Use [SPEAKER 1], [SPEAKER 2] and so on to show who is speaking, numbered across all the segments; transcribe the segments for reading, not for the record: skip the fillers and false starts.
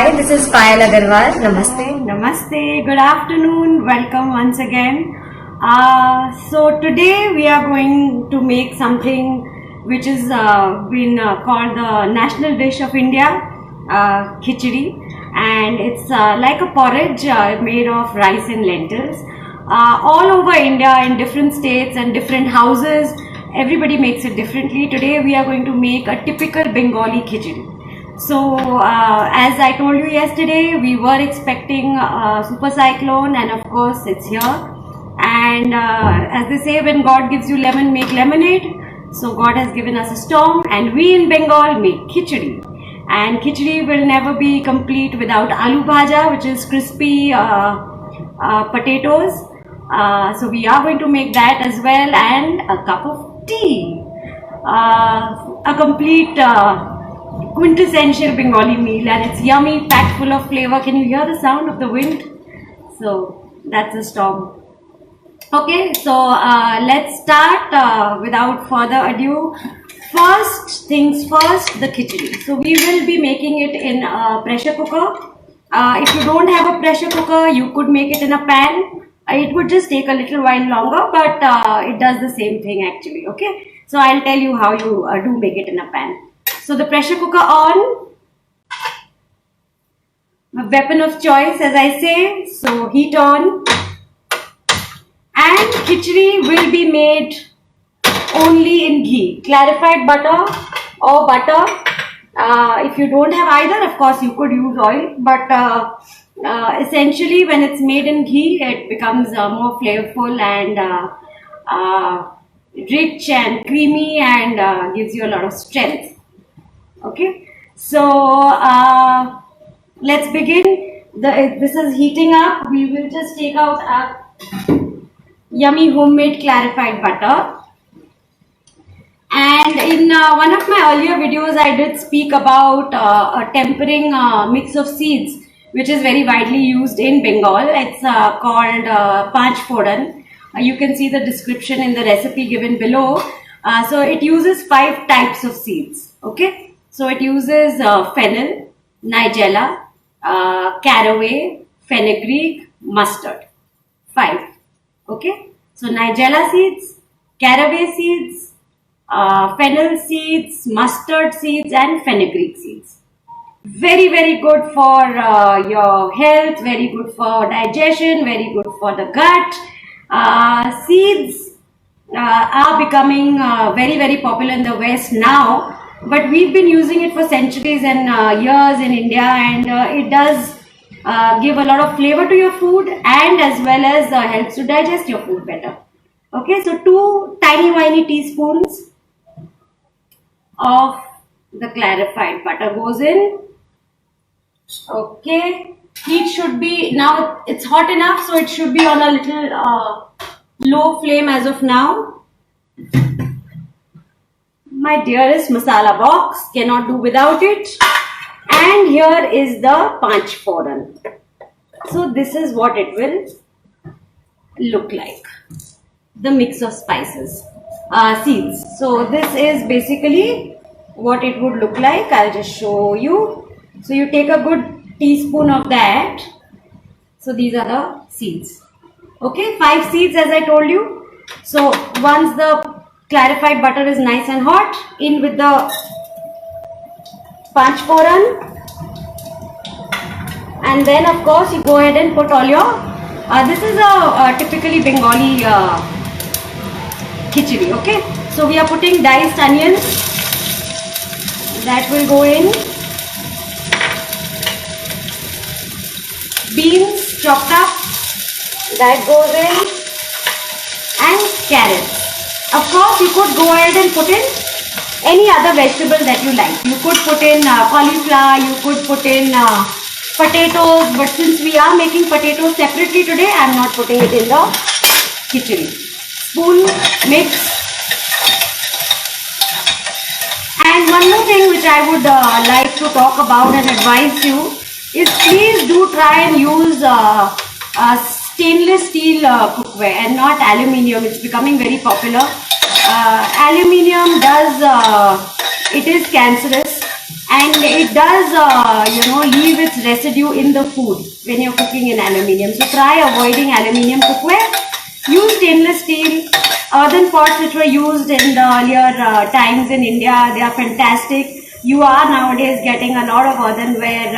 [SPEAKER 1] Hi, this is Payal Agarwal. Namaste.
[SPEAKER 2] Namaste. Good afternoon. Welcome once again. So today we are going to make something which is been called the national dish of India, khichdi, and it's like a porridge made of rice and lentils. All over India, in different states and different houses, everybody makes it differently. Today we are going to make a typical Bengali khichdi. So, as I told you yesterday, we were expecting a super cyclone, and of course, it's here. And as they say, when God gives you lemon, make lemonade. So, God has given us a storm, and we in Bengal make khichdi. And khichdi will never be complete without aloo bhaja, which is crispy potatoes. So, we are going to make that as well, and a cup of tea. A complete quintessential Bengali meal, and it's yummy, packed full of flavor. Can you hear the sound of the wind? So that's a storm. Okay, so let's start without further ado. First things first, the khichdi. So we will be making it in a pressure cooker. If you don't have a pressure cooker, you could make it in a pan. It would just take a little while longer, but it does the same thing actually. Okay, so I'll tell you how you do make it in a pan. So the pressure cooker on, a weapon of choice as I say, so heat on, and khichdi will be made only in ghee, clarified butter or butter. If you don't have either, of course you could use oil, but essentially when it's made in ghee, it becomes more flavorful and rich and creamy and gives you a lot of strength. Okay, so let's begin. This is heating up. We will just take out a yummy homemade clarified butter. And in one of my earlier videos, I did speak about a tempering mix of seeds, which is very widely used in Bengal. It's called Panch Fodan. You can see the description in the recipe given below. So it uses 5 types of seeds. Okay. So it uses fennel, nigella, caraway, fenugreek, mustard. 5. Okay. So nigella seeds, caraway seeds, fennel seeds, mustard seeds, and fenugreek seeds. Very, very good for your health, very good for digestion, very good for the gut. Seeds are becoming very, very popular in the West now. But we've been using it for centuries and years in India, and it does give a lot of flavor to your food and as well as helps to digest your food better. Okay, so 2 tiny teaspoons of the clarified butter goes in. Okay, heat should be, now it's hot enough, so it should be on a little low flame as of now. My dearest masala box, cannot do without it. And here is the Panch Fodan. So this is what it will look like. The mix of spices, seeds. So this is basically what it would look like. I'll just show you. So you take a good teaspoon of that. So these are the seeds. Okay, 5 seeds as I told you. So once the clarified butter is nice and hot, in with the Panch Fodan, and then of course you go ahead and put all your this is a typically Bengali khichdi. Okay, so we are putting diced onions, that will go in, beans chopped up, that goes in, and carrots. Of course, you could go ahead and put in any other vegetable that you like. You could put in cauliflower, you could put in potatoes, but since we are making potatoes separately today, I am not putting it in the khichdi. Spoon, mix. And one more thing which I would like to talk about and advise you is please do try and use stainless steel cookware and not aluminium. It's becoming very popular. Aluminium does, it is cancerous. and it does leave its residue in the food when you're cooking in aluminium. So try avoiding aluminium cookware. Use stainless steel. Earthen pots which were used in the earlier times in India, they are fantastic. You are nowadays getting a lot of earthenware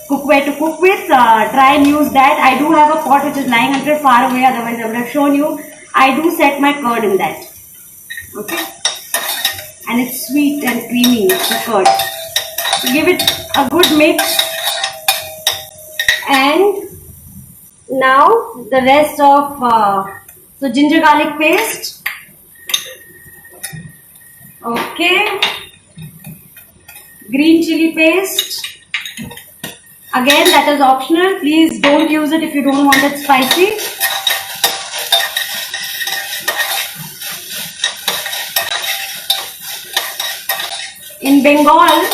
[SPEAKER 2] cookware to cook with. Try and use that. I do have a pot which is lying a little far away, otherwise I would have shown you. I do set my curd in that. Okay, and it's sweet and creamy, the curd. So give it a good mix, and now the rest of so ginger garlic paste. Okay, green chili paste. Again, that is optional. Please don't use it if you don't want it spicy. In Bengal,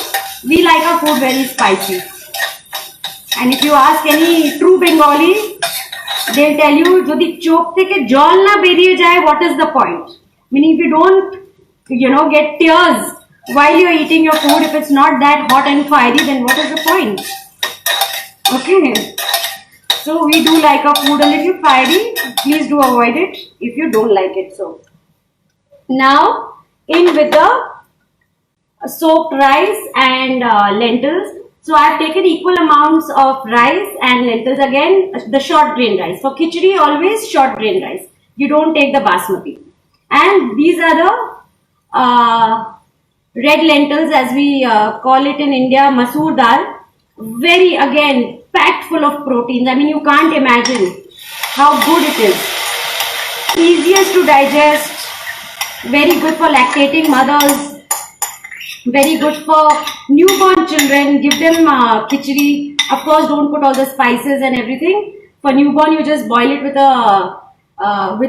[SPEAKER 2] we like our food very spicy. And if you ask any true Bengali, they'll tell you, jodi chok theke jol na beriye jaye, what is the point? Meaning, if you don't, get tears while you're eating your food, if it's not that hot and fiery, then what is the point? Okay. So we do like our food a little fiery. Please do avoid it if you don't like it so. Now, in with the soaked rice and lentils. So I have taken equal amounts of rice and lentils. Again, the short grain rice. For khichdi, always short grain rice. You don't take the basmati. And these are the red lentils, as we call it in India, masoor dal. Very, again, packed full of proteins. I mean, you can't imagine how good it is. Easiest to digest. Very good for lactating mothers. Very good for newborn children. Give them khichdi. Of course, don't put all the spices and everything. For newborn, you just boil it with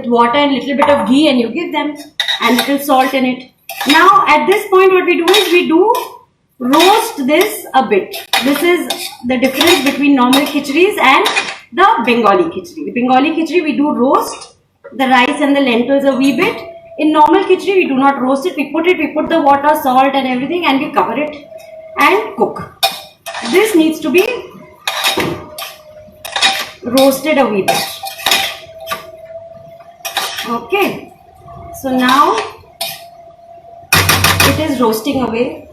[SPEAKER 2] water and little bit of ghee, and you give them, and little salt in it. Now, at this point, what we do is we do roast this a bit. This is the difference between normal khichdis and the Bengali khichdi. The Bengali khichdi, we do roast the rice and the lentils a wee bit. In normal khichdi, we do not roast it. We put the water, salt and everything, and we cover it and cook. This needs to be roasted a wee bit. Okay. So now it is roasting away,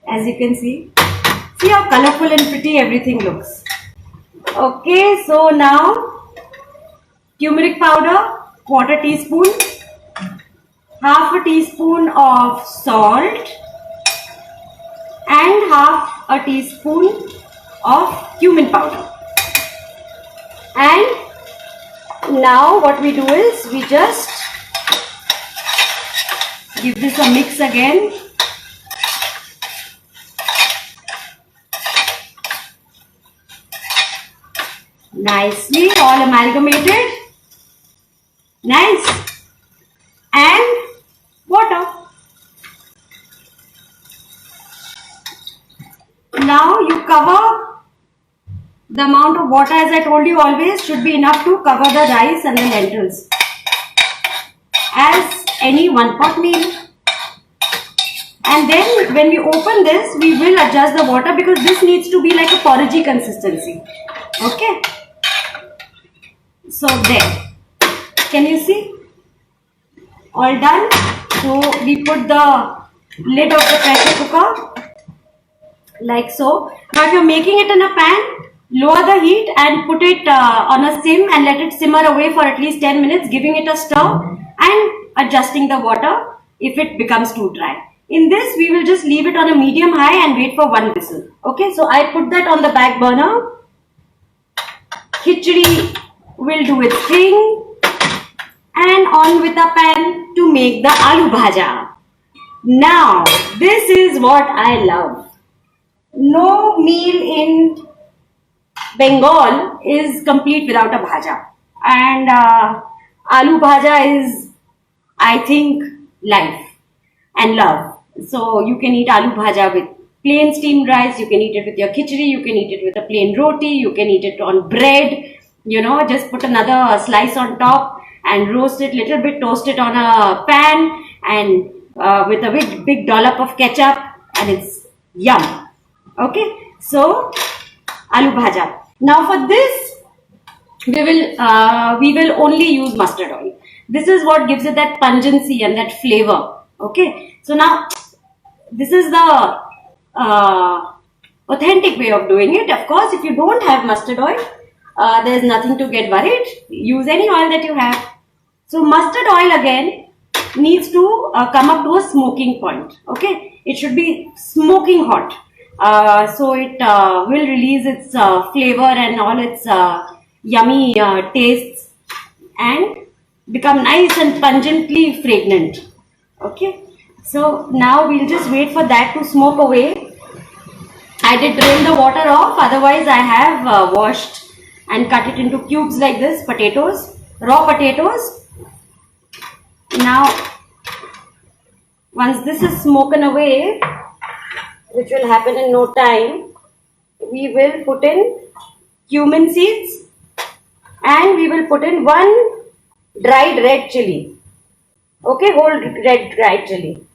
[SPEAKER 2] as you can see. See how colorful and pretty everything looks. Okay. So now turmeric powder, 1/4 teaspoon. Half a teaspoon of salt and half a teaspoon of cumin powder. And now what we do is we just give this a mix again. Nicely, all amalgamated. Nice. And water. Now you cover the amount of water, as I told you, always should be enough to cover the rice and the lentils, as any one pot meal. And then when we open this, we will adjust the water because this needs to be like a porridgey consistency. Okay. So there. Can you see? All done. So we put the lid of the pressure cooker like so. Now if you're making it in a pan, lower the heat and put it on a sim and let it simmer away for at least 10 minutes, giving it a stir and adjusting the water if it becomes too dry. In this, we will just leave it on a medium high and wait for 1 whistle. Okay, so I put that on the back burner. Khichdi will do its thing. And on with a pan to make the aloo bhaja. Now, this is what I love. No meal in Bengal is complete without a bhaja. And aloo bhaja is, I think, life and love. So you can eat aloo bhaja with plain steamed rice, you can eat it with your khichdi, you can eat it with a plain roti, you can eat it on bread, just put another slice on top and roast it little bit, toast it on a pan and with a big dollop of ketchup, and it's Yum. Okay, so aloo bhaja. Now for this we will only use mustard oil. This is what gives it that pungency and that flavor. Okay, so now this is the authentic way of doing it. Of course, if you don't have mustard oil, there's nothing to get worried. Use any oil that you have. So mustard oil again needs to come up to a smoking point. Okay, it should be smoking hot. So it will release its flavor and all its yummy tastes and become nice and pungently fragrant. Okay, so now we'll just wait for that to smoke away. I did drain the water off, otherwise I have washed and cut it into cubes like this, potatoes, raw potatoes. Now once this is smoken away, which will happen in no time, we will put in cumin seeds and we will put in one dried red chili. Okay, whole red dried chili.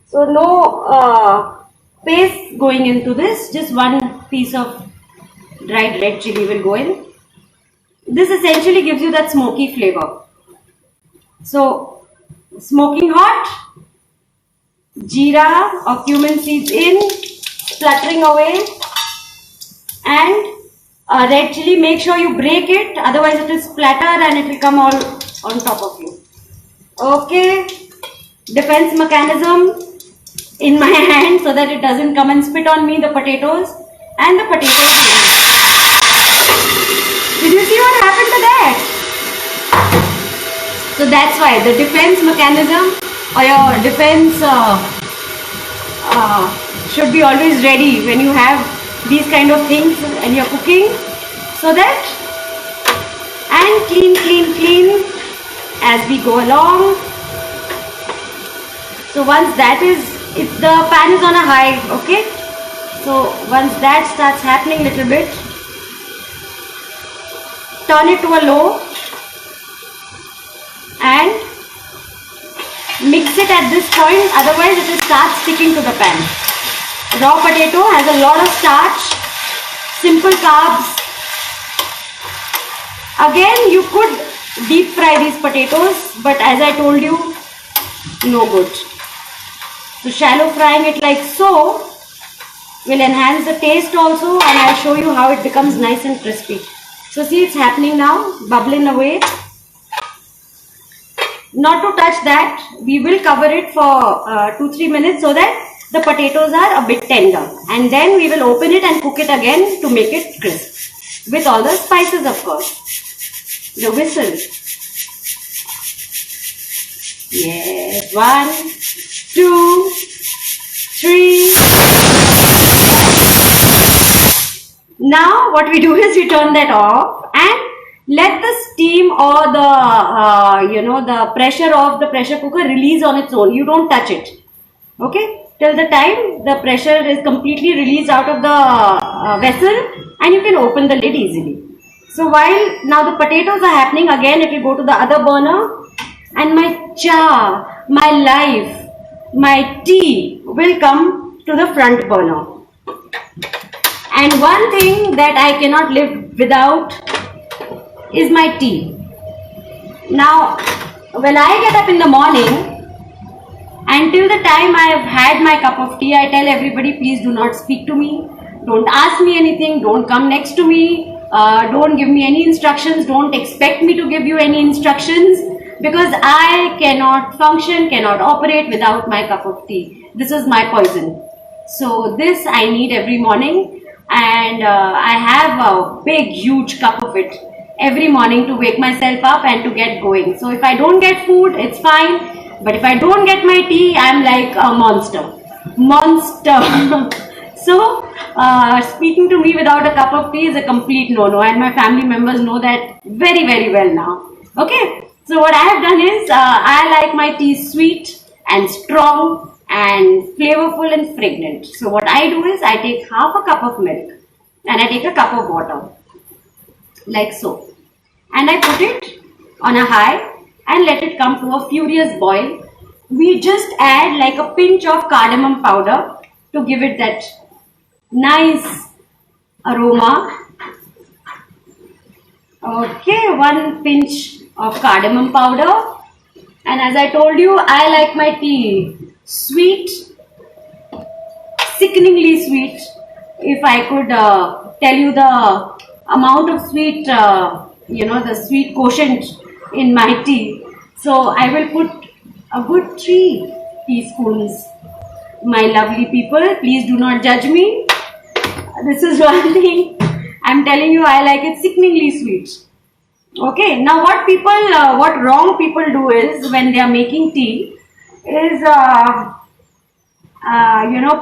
[SPEAKER 2] So no paste going into this, just one piece of dried red chili will go in. This essentially gives you that smoky flavor. So smoking hot, jeera or cumin seeds in, spluttering away, and red chili, make sure you break it, otherwise it will splatter and it will come all on top of you. Okay, defense mechanism in my hand so that it doesn't come and spit on me, the potatoes, and the potatoes. Did you see what happened to that? So that's why the defense mechanism or your defense should be always ready when you have these kind of things and you're cooking, so that, and clean as we go along. So once that is, if the pan is on a high, okay, so once that starts happening little bit, turn it to a low and mix it at this point, otherwise it will start sticking to the pan. Raw potato has a lot of starch, simple carbs. Again, you could deep fry these potatoes, but as I told you, no good. So shallow frying it like so will enhance the taste also, and I'll show you how it becomes nice and crispy. So see, it's happening now, bubbling away. Not to touch that, we will cover it for 2-3 minutes so that the potatoes are a bit tender, and then we will open it and cook it again to make it crisp with all the spices, of course. The whistle. Yes, 1, 2, 3. Now what we do is we turn that off and let the steam or the the pressure of the pressure cooker release on its own. You don't touch it. Okay, till the time the pressure is completely released out of the vessel, and you can open the lid easily. So while now the potatoes are happening, again it will go to the other burner, and my cha, my life, my tea will come to the front burner. And one thing that I cannot live without is my tea. Now when I get up in the morning, until the time I have had my cup of tea, I tell everybody, please do not speak to me, don't ask me anything, don't come next to me, don't give me any instructions, don't expect me to give you any instructions, because I cannot function, cannot operate without my cup of tea. This is my poison. So this I need every morning, and I have a big huge cup of it every morning to wake myself up and to get going. So if I don't get food, it's fine. But if I don't get my tea, I'm like a monster. So speaking to me without a cup of tea is a complete no-no, and my family members know that very, very well now. Okay, so what I have done is I like my tea sweet and strong and flavorful and fragrant. So what I do is I take half a cup of milk and I take a cup of water, like so, and I put it on a high and let it come to a furious boil. We just add like a pinch of cardamom powder to give it that nice aroma. Okay, 1 pinch of cardamom powder. And as I told you, I like my tea sweet, sickeningly sweet. If I could tell you the amount of sweet, the sweet quotient in my tea. So I will put a good 3 teaspoons. My lovely people, please do not judge me. This is one thing I'm telling you, I like it sickeningly sweet. Okay, now what wrong people do is when they are making tea is,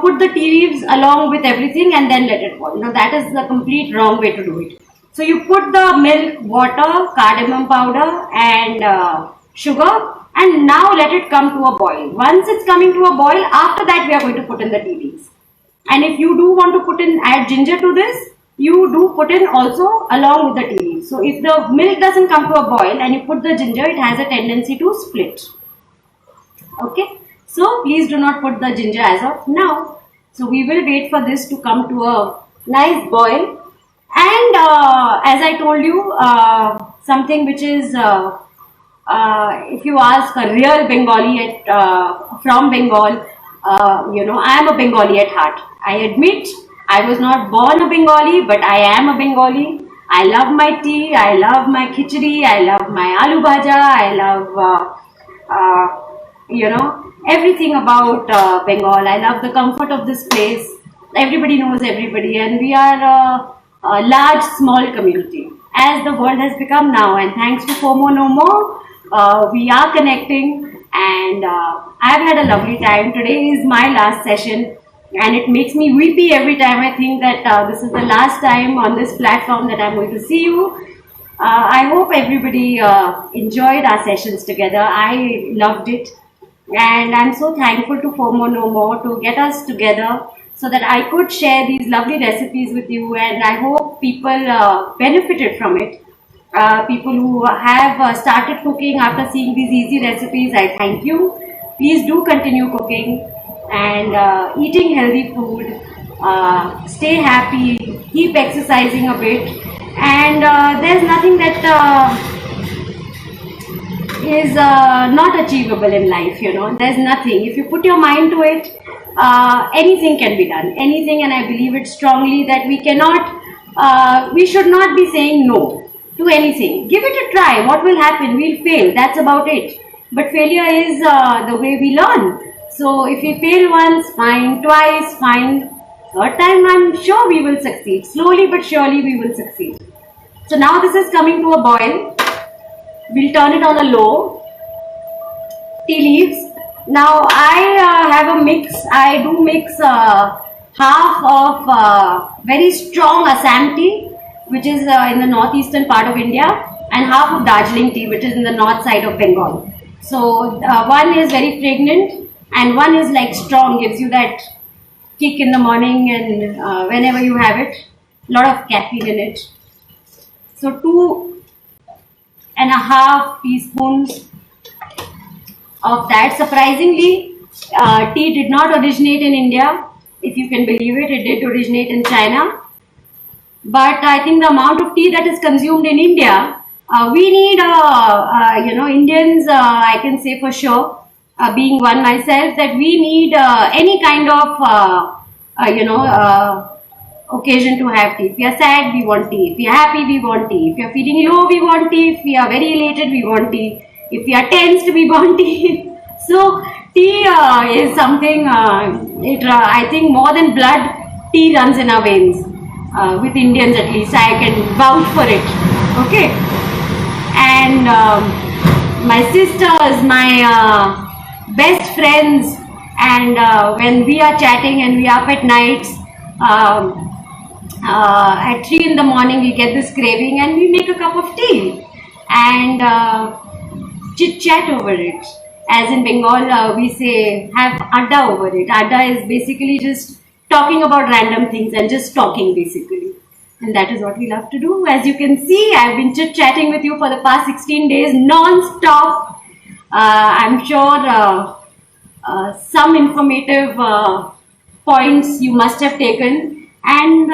[SPEAKER 2] put the tea leaves along with everything and then let it boil. Now that is the complete wrong way to do it. So you put the milk, water, cardamom powder and sugar and now let it come to a boil. Once it's coming to a boil, after that we are going to put in the tea leaves. And if you do want to add ginger to this, you do put in also along with the tea leaves. So if the milk doesn't come to a boil and you put the ginger, it has a tendency to split. Okay, so please do not put the ginger as of now. So we will wait for this to come to a nice boil. And as I told you, something which is, if you ask a real Bengali from Bengal, I am a Bengali at heart. I admit I was not born a Bengali, but I am a Bengali. I love my tea, I love my khichdi, I love my aloo bhaja, I love, everything about Bengal. I love the comfort of this place. Everybody knows everybody and we are a large, small community as the world has become now. And thanks to FOMO No More, we are connecting and I've had a lovely time. Today is my last session. And it makes me weepy every time I think that this is the last time on this platform that I'm going to see you. I hope everybody enjoyed our sessions together. I loved it. And I'm so thankful to FOMO No More to get us together so that I could share these lovely recipes with you. And I hope people benefited from it. People who have started cooking after seeing these easy recipes, I thank you. Please do continue cooking and eating healthy food, stay happy, keep exercising a bit, and there's nothing that is not achievable in life, there's nothing. If you put your mind to it, anything can be done, anything. And I believe it strongly that we should not be saying no to anything. Give it a try. What will happen? We'll fail, that's about it. But failure is the way we learn. So if we fail once, fine, twice, fine, third time I'm sure we will succeed. Slowly but surely we will succeed. So now this is coming to a boil. We'll turn it on a low. Tea leaves. Now I have a mix. I do mix half of very strong Assam tea, which is in the northeastern part of India, and half of Darjeeling tea, which is in the north side of Bengal. So one is very fragrant and one is like strong, gives you that kick in the morning and whenever you have it, a lot of caffeine in it. So 2.5 teaspoons of that. Surprisingly, tea did not originate in India. If you can believe it, it did originate in China. But I think the amount of tea that is consumed in India, we need, Indians, I can say for sure, being one myself, that we need any kind of, occasion to have tea. If we are sad, we want tea. If we are happy, we want tea. If we are feeling low, we want tea. If we are very elated, we want tea. If we are tensed, we want tea. So tea is something, I think more than blood, tea runs in our veins. With Indians at least, I can vouch for it. Okay. And my sisters, my best friends, and when we are chatting and we are up at nights, at 3 in the morning we get this craving and we make a cup of tea and chit chat over it. As in Bengal, we say have adda over it. Adda is basically just talking about random things and just talking basically. And that is what we love to do. As you can see, I've been chit-chatting with you for the past 16 days non-stop. I'm sure some informative points you must have taken, and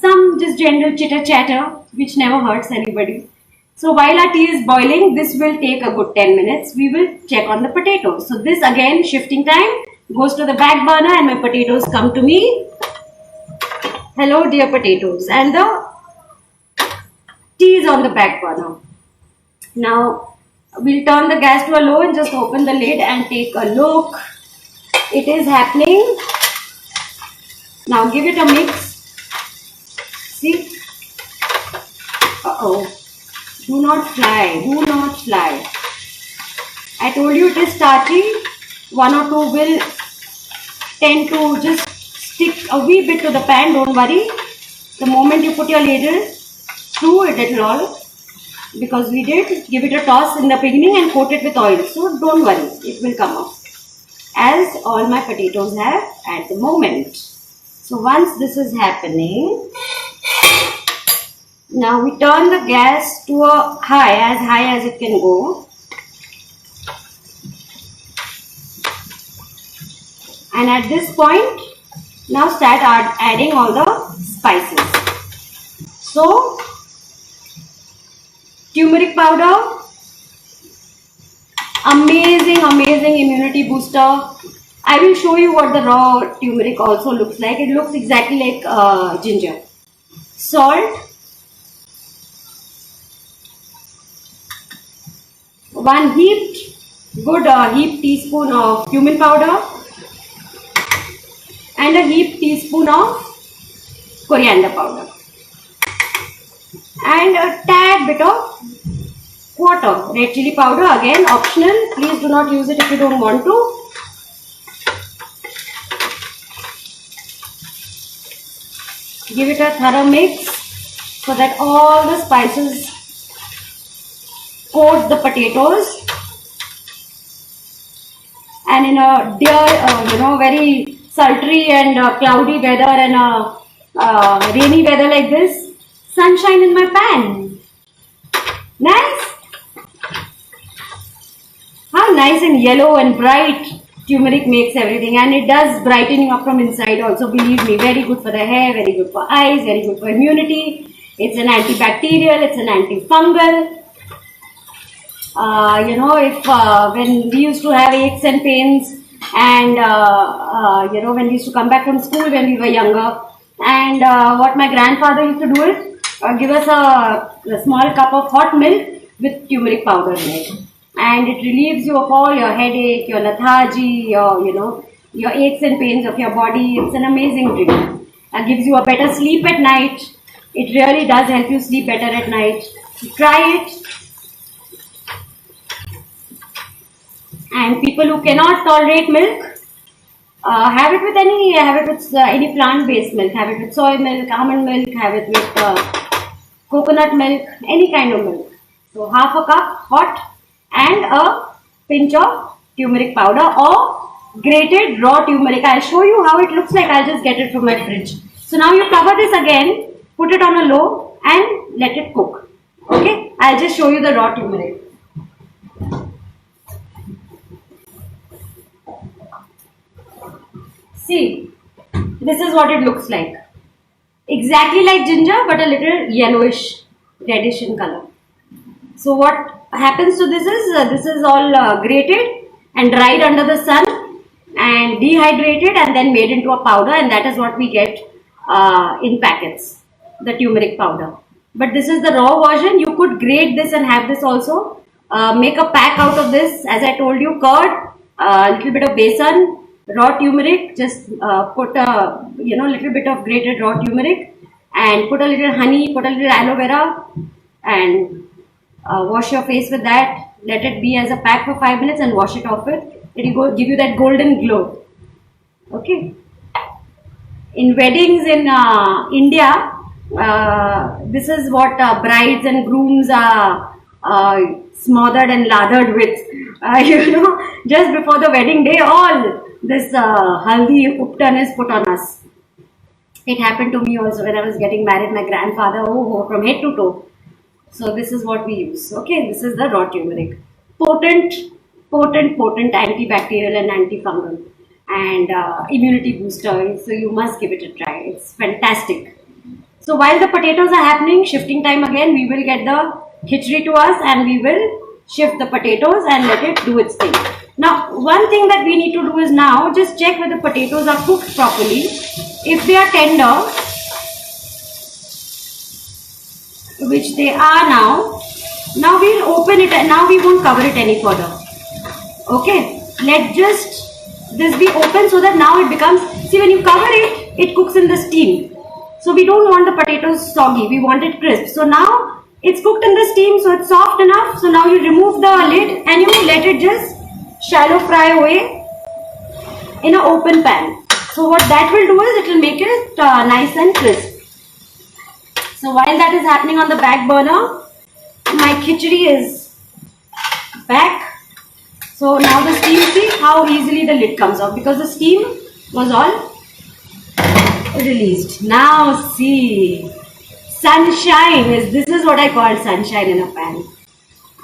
[SPEAKER 2] some just general chitter chatter which never hurts anybody. So while our tea is boiling, this will take a good 10 minutes. We will check on the potatoes. So this again, shifting time, goes to the back burner and my potatoes come to me. Hello dear potatoes. And the tea is on the back burner. Now we'll turn the gas to a low and just open the lid and take a look. It is happening. Now give it a mix. See? Uh-oh. Do not fly. Do not fly. I told you it is starchy. One or two will tend to just stick a wee bit to the pan. Don't worry. The moment you put your ladle through it, it will all, because we did give it a toss in the beginning and coat it with oil. So don't worry. It will come up. As all my potatoes have at the moment. So once this is happening, now we turn the gas to a high as it can go. And at this point, now start adding all the spices. So, turmeric powder, amazing immunity booster. I will show you what the raw turmeric also looks like. It looks exactly like ginger. Salt, 1 heaped teaspoon of cumin powder, and a heaped teaspoon of coriander powder, and a tad bit of quarter red chili powder, again optional. Please do not use it if you don't want to. Give it a thorough mix so that all the spices coat the potatoes. And in a very sultry and cloudy weather and rainy weather like this, sunshine in my pan. Nice. How nice and yellow and bright turmeric makes everything, and it does brightening up from inside also, believe me. Very good for the hair, very good for eyes, very good for immunity. It's an antibacterial, it's an antifungal. When we used to have aches and pains, and when we used to come back from school when we were younger, and what my grandfather used to do is give us a small cup of hot milk with turmeric powder in it, and it relieves you of all your headache, your lethargy, your aches and pains of your body. It's an amazing drink. It gives you a better sleep at night. It really does help you sleep better at night. Try it. And people who cannot tolerate milk, have it with any plant-based milk. Have it with soy milk, almond milk. Have it with coconut milk, any kind of milk. So half a cup hot and a pinch of turmeric powder or grated raw turmeric. I'll show you how it looks like. I'll just get it from my fridge. So now you cover this again, put it on a low and let it cook. Okay, I'll just show you the raw turmeric. See, this is what it looks like. Exactly like ginger, but a little yellowish, reddish in color. So what happens to this is all grated and dried under the sun and dehydrated and then made into a powder, and that is what we get in packets, the turmeric powder. But this is the raw version. You could grate this and have this also. Make a pack out of this. As I told you, curd, a little bit of besan, raw turmeric, just put a little bit of grated raw turmeric and put a little honey, put a little aloe vera, and wash your face with that. Let it be as a pack for 5 minutes and wash it off it. It will give you that golden glow. Okay. In weddings in India, this is what brides and grooms are smothered and lathered with. Just before the wedding day, all this haldi uptan is put on us. It happened to me also when I was getting married. My grandfather, from head to toe. So this is what we use. Okay, this is the raw turmeric. Potent antibacterial and antifungal. and immunity booster. So you must give it a try. It's fantastic. So while the potatoes are happening, shifting time again, we will get the khichdi to us and we will shift the potatoes and let it do its thing. Now, one thing that we need to do is now just check whether the potatoes are cooked properly. If they are tender, which they are now we'll open it and now we won't cover it any further. Okay, let just this be open so that now it becomes, see, when you cover it, it cooks in the steam. So we don't want the potatoes soggy, we want it crisp. So now it's cooked in the steam, so it's soft enough. So now you remove the lid and you let it just shallow fry away in an open pan. So what that will do is it will make it nice and crisp. So while that is happening on the back burner, my khichdi is back. So now the steam, see how easily the lid comes off because the steam was all released. Now see, sunshine this is what I call sunshine in a pan.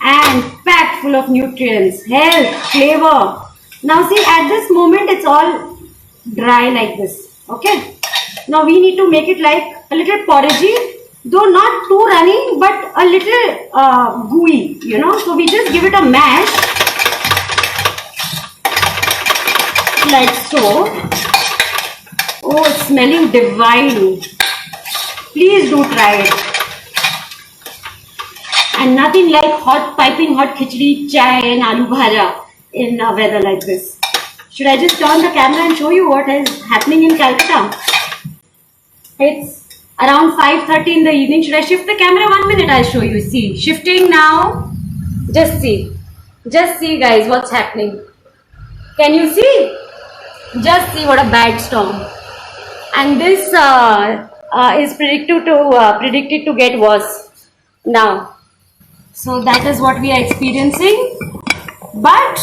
[SPEAKER 2] And packed full of nutrients, health, flavor. Now see, at this moment it's all dry like this. Okay. Now we need to make it like a little porridgey. Though not too runny, but a little gooey, So we just give it a mash, like so. Oh, it's smelling divine. Please do try it. And nothing like piping hot khichdi, chai and aloo bhaja in a weather like this. Should I just turn the camera and show you what is happening in Calcutta? It's around 5:30 in the evening. Should I shift the camera? 1 minute, I'll show you. See, shifting now. Just see guys what's happening. Can you see? Just see what a bad storm. And this is predicted to get worse now. So that is what we are experiencing. But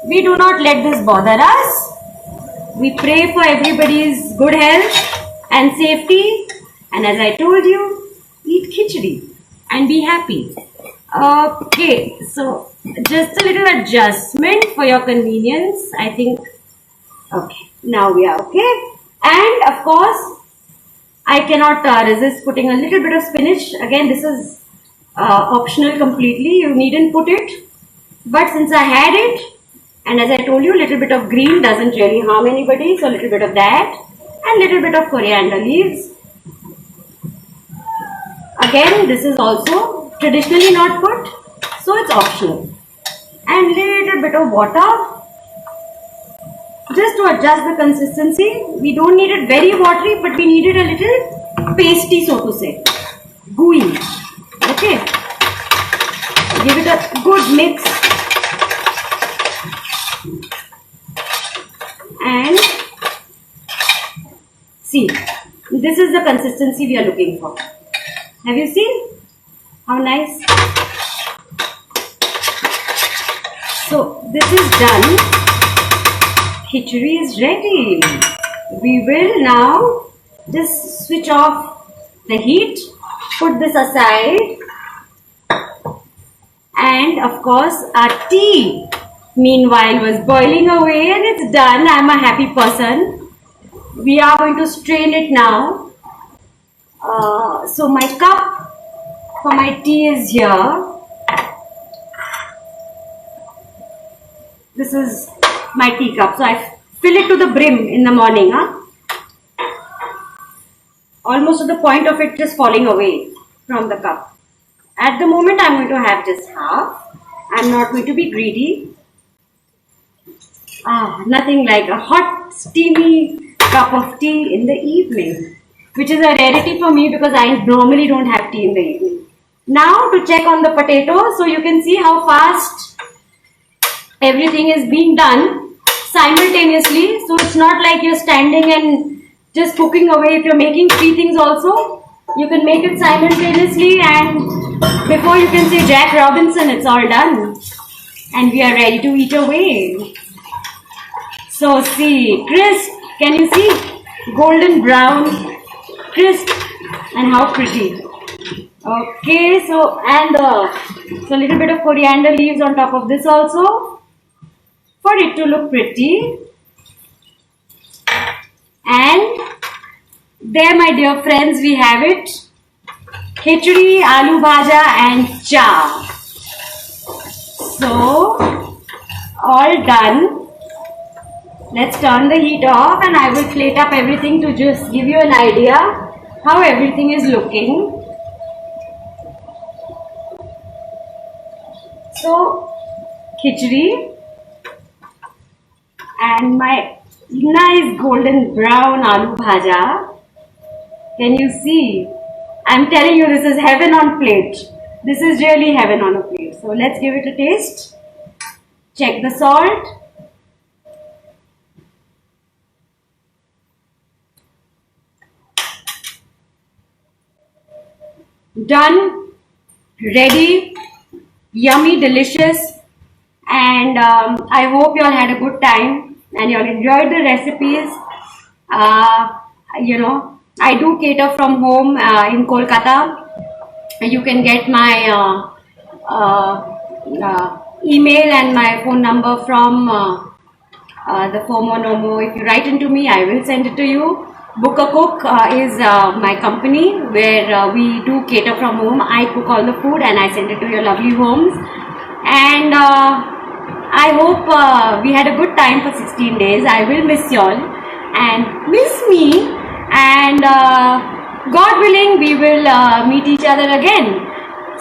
[SPEAKER 2] we do not let this bother us. We pray for everybody's good health and safety. And as I told you, eat khichdi and be happy. Okay, so just a little adjustment for your convenience. I think, okay, now we are okay. And of course, I cannot resist putting a little bit of spinach. Again, this is optional completely. You needn't put it. But since I had it, and as I told you, a little bit of green doesn't really harm anybody. So a little bit of that and a little bit of coriander leaves. Again, this is also traditionally not put, so it's optional. And little bit of water just to adjust the consistency. We don't need it very watery, but we need it a little pasty, so to say, gooey. Okay, give it a good mix and see, this is the consistency we are looking for. Have you seen how nice? So this is done. Khichdi is ready. We will now just switch off the heat, put this aside, and of course our tea meanwhile was boiling away and it's done. I'm a happy person. We are going to strain it now. So my cup for my tea is here. This is my teacup. So I fill it to the brim in the morning. Almost to the point of it just falling away from the cup. At the moment I'm going to have just half. I'm not going to be greedy. Nothing like a hot steamy cup of tea in the evening, which is a rarity for me because I normally don't have tea in the evening. Now to check on the potatoes, so you can see how fast everything is being done simultaneously. So it's not like you're standing and just cooking away. If you're making 3 things also, you can make it simultaneously and before you can say Jack Robinson, it's all done. And we are ready to eat away. So see, crisp, can you see? Golden brown, crisp, and how pretty. Okay, so and so a little bit of coriander leaves on top of this also for it to look pretty. And there, my dear friends, we have it. Khichdi, aloo bhaja and cha. So, all done. Let's turn the heat off and I will plate up everything to just give you an idea how everything is looking. So, khichdi and my nice golden brown aloo bhaja. Can you see? I'm telling you, this is heaven on plate. This is really heaven on a plate. So let's give it a taste. Check the salt. Done. Ready. Yummy, delicious. And I hope you all had a good time and you all enjoyed the recipes. I do cater from home in Kolkata. You can get my email and my phone number from the FOMO NOMO. If you write into me, I will send it to you. Book a Cook is my company where we do cater from home. I cook all the food and I send it to your lovely homes. And I hope we had a good time for 16 days. I will miss y'all and miss me. And God willing, we will meet each other again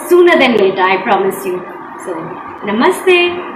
[SPEAKER 2] sooner than later, I promise you. So, namaste.